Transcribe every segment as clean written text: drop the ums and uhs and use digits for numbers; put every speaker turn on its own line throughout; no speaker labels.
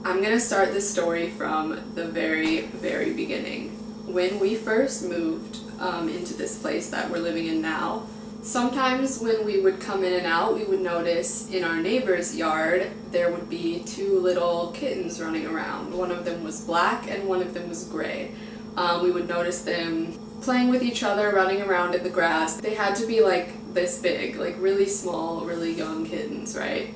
I'm gonna start this story from the very beginning. When we first moved into this place that we're living in now, sometimes when we would come in and out, we would notice in our neighbor's yard there would be two little kittens running around. One of them was black and one of them was gray. We would notice them playing with each other, running around in the grass. They had to be like this big, like really small, really young kittens, right?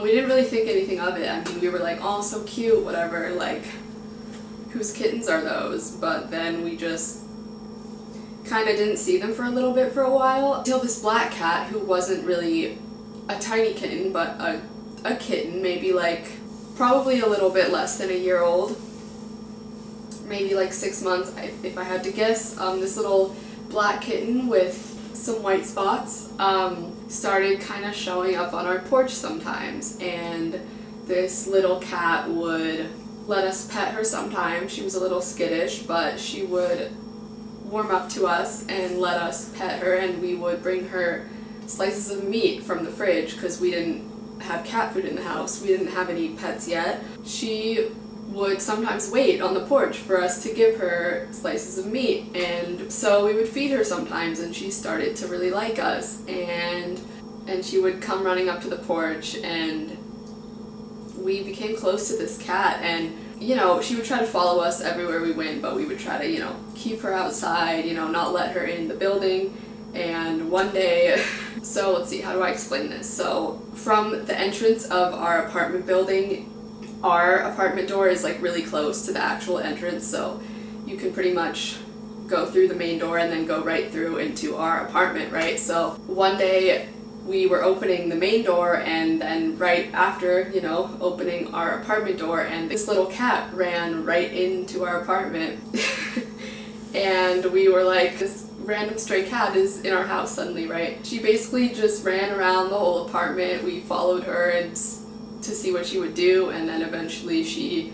We didn't really think anything of it. I mean, we were like, oh, so cute, whatever, like, whose kittens are those? But then we just kind of didn't see them for a little bit for a while, until this black cat, who wasn't really a tiny kitten, but a kitten, maybe like, probably a little bit less than a year old, maybe like 6 months, if I had to guess. This little black kitten with some white spots started kind of showing up on our porch sometimes, and this little cat would let us pet her sometimes. She was a little skittish, but she would warm up to us and let us pet her, and we would bring her slices of meat from the fridge because we didn't have cat food in the house. We didn't have any pets yet. She would sometimes wait on the porch for us to give her slices of meat, and so we would feed her sometimes, and she started to really like us, and she would come running up to the porch, and we became close to this cat. And you know, she would try to follow us everywhere we went, but we would try to, you know, keep her outside, you know, not let her in the building. And one day, so let's see, how do I explain this? So from the entrance of our apartment building, our apartment door is like really close to the actual entrance, so you can pretty much go through the main door and then go right through into our apartment, right? So one day we were opening the main door, and then right after, you know, opening our apartment door, and this little cat ran right into our apartment. And we were like, this random stray cat is in our house suddenly, right? She basically just ran around the whole apartment. We followed her and to see what she would do, and then eventually she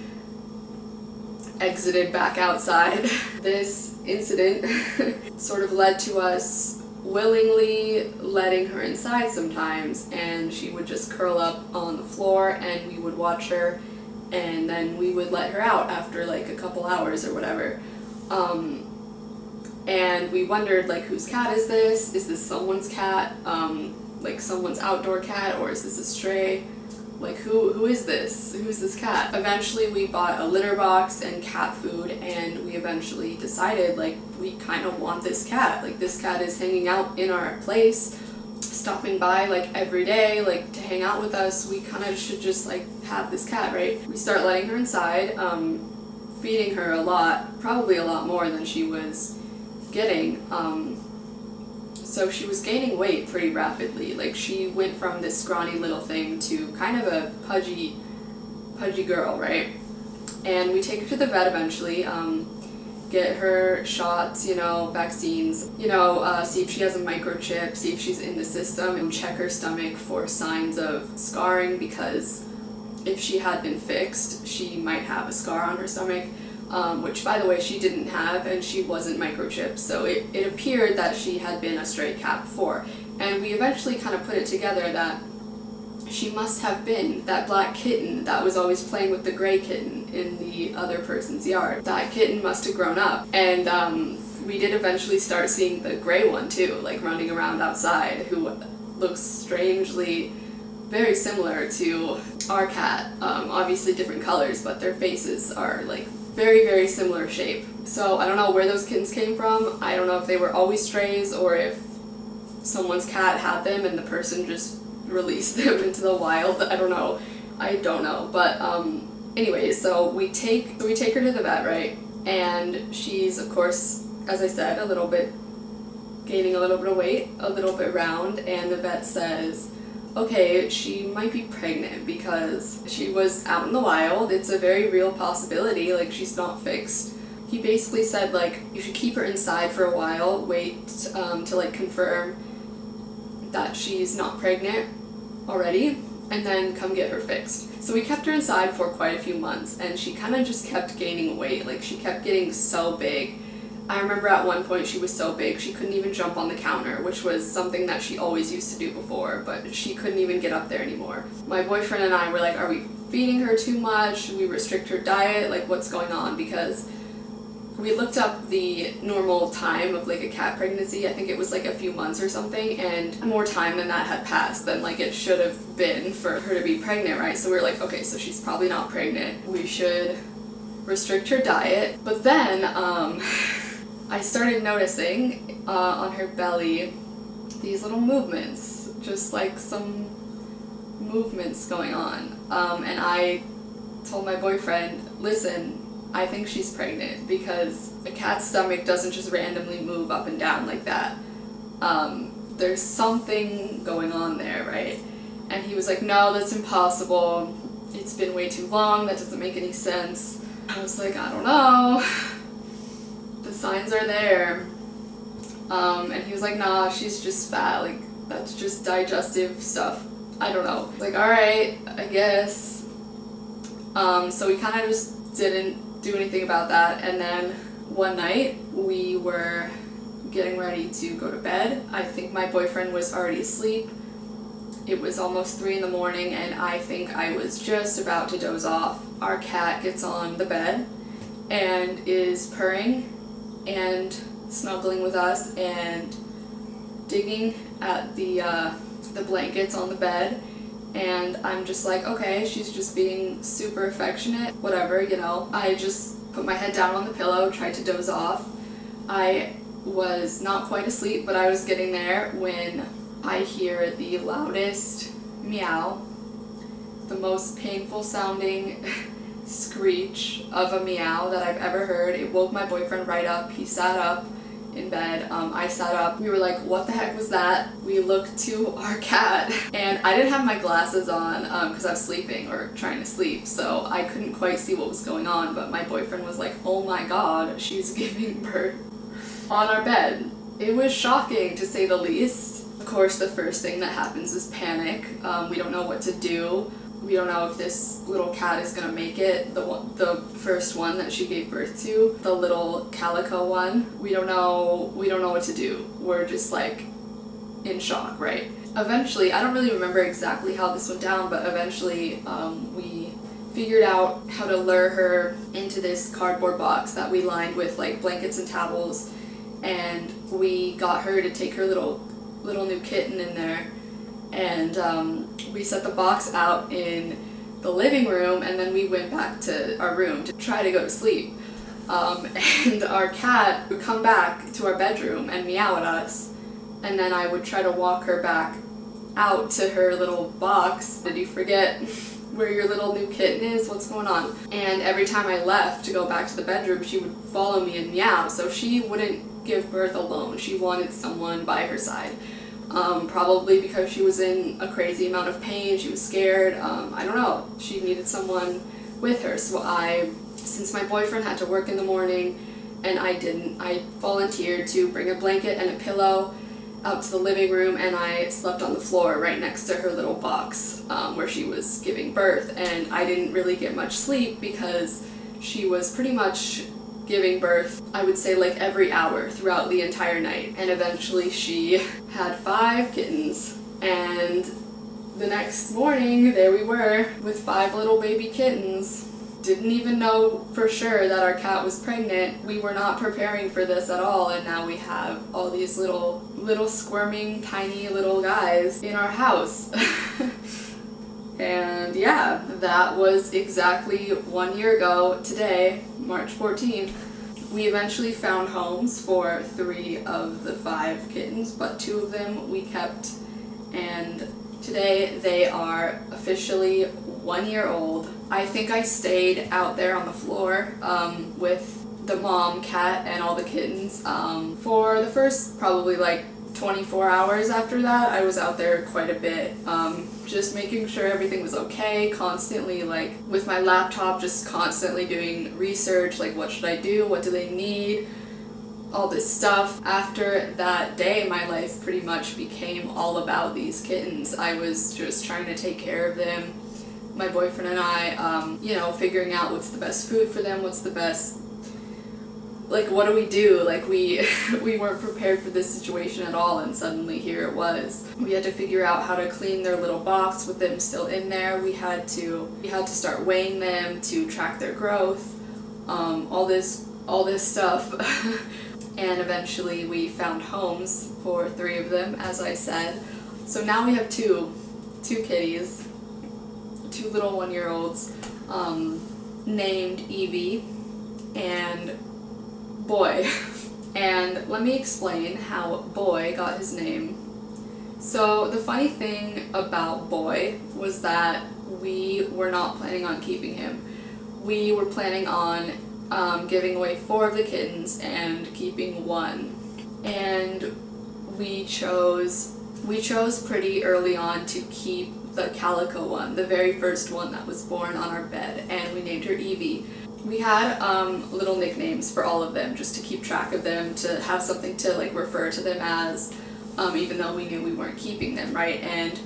exited back outside. This incident sort of led to us willingly letting her inside sometimes, and she would just curl up on the floor and we would watch her, and then we would let her out after like a couple hours or whatever. And we wondered, like, whose cat is this? Is this someone's cat? Like someone's outdoor cat, or is this a stray? Like, who is this? Who's this cat? Eventually we bought a litter box and cat food, and we eventually decided, like, we kind of want this cat. Like, this cat is hanging out in our place, stopping by like every day, like to hang out with us. We kind of should just like have this cat, right? We start letting her inside, feeding her a lot, probably a lot more than she was getting. So she was gaining weight pretty rapidly. Like, she went from this scrawny little thing to kind of a pudgy girl, right? And we take her to the vet eventually, get her shots, you know, vaccines, you know, see if she has a microchip, see if she's in the system, and check her stomach for signs of scarring, because if she had been fixed, she might have a scar on her stomach. Which, by the way, she didn't have, and she wasn't microchipped, so it appeared that she had been a stray cat before. And we eventually kind of put it together that she must have been that black kitten that was always playing with the gray kitten in the other person's yard. That kitten must have grown up, and we did eventually start seeing the gray one too, like running around outside, who looks strangely very similar to our cat. Obviously different colors, but their faces are like very similar shape. So I don't know where those kittens came from. I don't know if they were always strays, or if someone's cat had them and the person just released them into the wild. I don't know. But anyways, so we take her to the vet, right? And she's, of course, as I said, gaining a little bit of weight, a little bit round, and the vet says, okay, she might be pregnant because she was out in the wild. It's a very real possibility, like, she's not fixed. He basically said, like, you should keep her inside for a while, wait to like confirm that she's not pregnant already, and then come get her fixed. So we kept her inside for quite a few months, and she kind of just kept gaining weight. Like, she kept getting so big. I remember at one point she was so big she couldn't even jump on the counter, which was something that she always used to do before, but she couldn't even get up there anymore. My boyfriend and I were like, are we feeding her too much? Should we restrict her diet? Like, what's going on? Because we looked up the normal time of like a cat pregnancy. I think it was like a few months or something, and more time than that had passed than like it should have been for her to be pregnant, right? So we were like, okay, so she's probably not pregnant. We should restrict her diet. But then I started noticing on her belly these little movements, just like some movements going on. And I told my boyfriend, listen, I think she's pregnant, because a cat's stomach doesn't just randomly move up and down like that. There's something going on there, right? And he was like, no, that's impossible. It's been way too long. That doesn't make any sense. I was like, I don't know. The signs are there. And he was like, nah, she's just fat. Like, that's just digestive stuff. I don't know. Like, alright, I guess. So we kind of just didn't do anything about that, and then one night we were getting ready to go to bed. I think my boyfriend was already asleep. It was almost 3 in the morning, and I think I was just about to doze off. Our cat gets on the bed and is purring and snuggling with us and digging at the blankets on the bed. And I'm just like, okay, she's just being super affectionate, whatever, you know. I just put my head down on the pillow, tried to doze off. I was not quite asleep, but I was getting there when I hear the loudest meow, the most painful sounding screech of a meow that I've ever heard. It woke my boyfriend right up. He sat up in bed. I sat up. We were like, what the heck was that? We looked to our cat, and I didn't have my glasses on because I was sleeping or trying to sleep, so I couldn't quite see what was going on, but my boyfriend was like, oh my god, she's giving birth on our bed. It was shocking, to say the least. Of course, the first thing that happens is panic. We don't know what to do. We don't know if this little cat is gonna make it, the first one that she gave birth to, the little calico one. We don't know what to do. We're just like in shock, right? Eventually, I don't really remember exactly how this went down, but eventually we figured out how to lure her into this cardboard box that we lined with like blankets and towels, and we got her to take her little new kitten in there. And we set the box out in the living room, and then we went back to our room to try to go to sleep. And our cat would come back to our bedroom and meow at us, and then I would try to walk her back out to her little box. Did you forget where your little new kitten is? What's going on? And every time I left to go back to the bedroom, she would follow me and meow, so she wouldn't give birth alone. She wanted someone by her side. Probably because she was in a crazy amount of pain, she was scared, I don't know, she needed someone with her. So since my boyfriend had to work in the morning and I didn't, I volunteered to bring a blanket and a pillow out to the living room, and I slept on the floor right next to her little box where she was giving birth. And I didn't really get much sleep because she was pretty much giving birth, I would say, like every hour throughout the entire night. And eventually she had 5 kittens, and the next morning there we were with 5 little baby kittens. Didn't even know for sure that our cat was pregnant. We were not preparing for this at all, and now we have all these little squirming tiny little guys in our house. And yeah, that was exactly 1 year ago today, March 14th. We eventually found homes for 3 of the 5 kittens, but 2 of them we kept, and today they are officially 1 year old. I think I stayed out there on the floor with the mom cat and all the kittens for the first probably like 24 hours. After that, I was out there quite a bit, just making sure everything was okay, constantly like with my laptop, just constantly doing research, like what should I do, what do they need, all this stuff. After that day, my life pretty much became all about these kittens. I was just trying to take care of them. My boyfriend and I, you know, figuring out what's the best food for them, what's the best like, what do we do? Like, we we weren't prepared for this situation at all, and suddenly here it was. We had to figure out how to clean their little box with them still in there. We had to start weighing them to track their growth, all this stuff. And eventually we found homes for 3 of them, as I said. So now we have two kitties, 2 little 1-year-olds, named Evie and Boy. And let me explain how Boy got his name. So the funny thing about Boy was that we were not planning on keeping him. We were planning on giving away 4 of the kittens and keeping 1. And we chose pretty early on to keep the calico one, the very first one that was born on our bed, and we named her Evie. We had little nicknames for all of them just to keep track of them, to have something to like refer to them as, even though we knew we weren't keeping them, right? And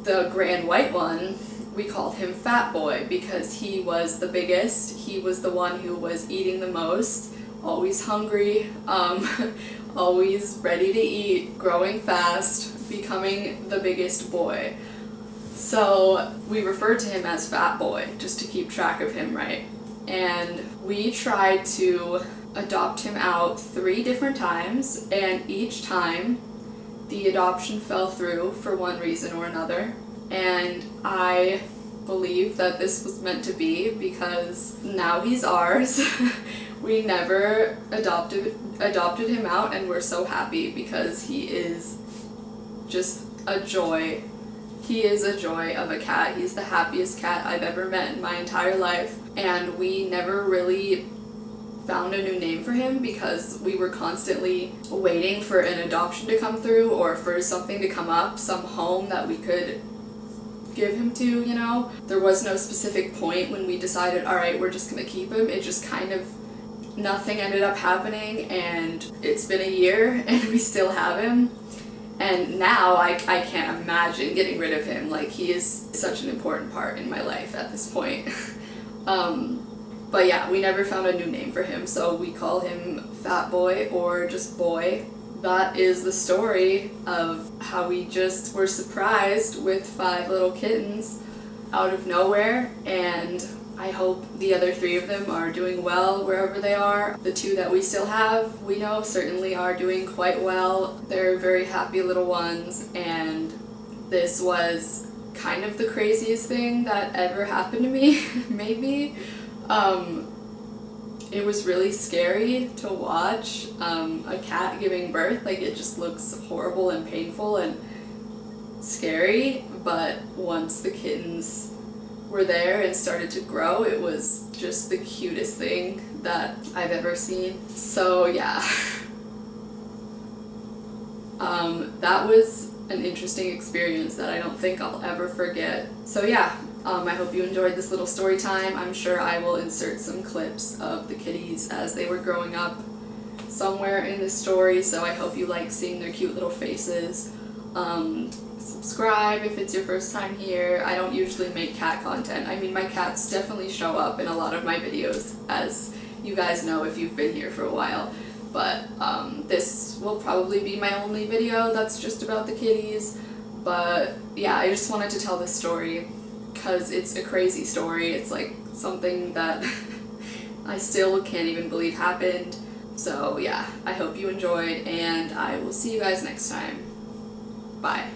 the grand white one, we called him Fat Boy because he was the biggest. He was the one who was eating the most, always hungry, always ready to eat, growing fast, becoming the biggest boy. So we referred to him as Fat Boy just to keep track of him, right? And we tried to adopt him out 3 different times, and each time the adoption fell through for one reason or another. And I believe that this was meant to be because now he's ours. We never adopted him out, and we're so happy because he is just a joy. He is a joy of a cat. He's the happiest cat I've ever met in my entire life, and we never really found a new name for him because we were constantly waiting for an adoption to come through or for something to come up, some home that we could give him to, you know? There was no specific point when we decided, all right, we're just gonna keep him. It just kind of, nothing ended up happening, and it's been a year and we still have him. And now I can't imagine getting rid of him. Like, he is such an important part in my life at this point. But yeah, we never found a new name for him, so we call him Fat Boy or just Boy. That is the story of how we just were surprised with 5 little kittens out of nowhere, and I hope the other 3 of them are doing well wherever they are. The 2 that we still have, we know, certainly are doing quite well. They're very happy little ones, and this was kind of the craziest thing that ever happened to me, maybe. It was really scary to watch a cat giving birth. Like, it just looks horrible and painful and scary, but once the kittens were there and started to grow, it was just the cutest thing that I've ever seen. So yeah, that was an interesting experience that I don't think I'll ever forget. So yeah, I hope you enjoyed this little story time. I'm sure I will insert some clips of the kitties as they were growing up somewhere in the story, so I hope you like seeing their cute little faces. Subscribe if it's your first time here. I don't usually make cat content. I mean, my cats definitely show up in a lot of my videos, as you guys know if you've been here for a while. But this will probably be my only video that's just about the kitties. But yeah, I just wanted to tell this story because it's a crazy story. It's like something that I still can't even believe happened. So yeah, I hope you enjoyed, and I will see you guys next time. Bye.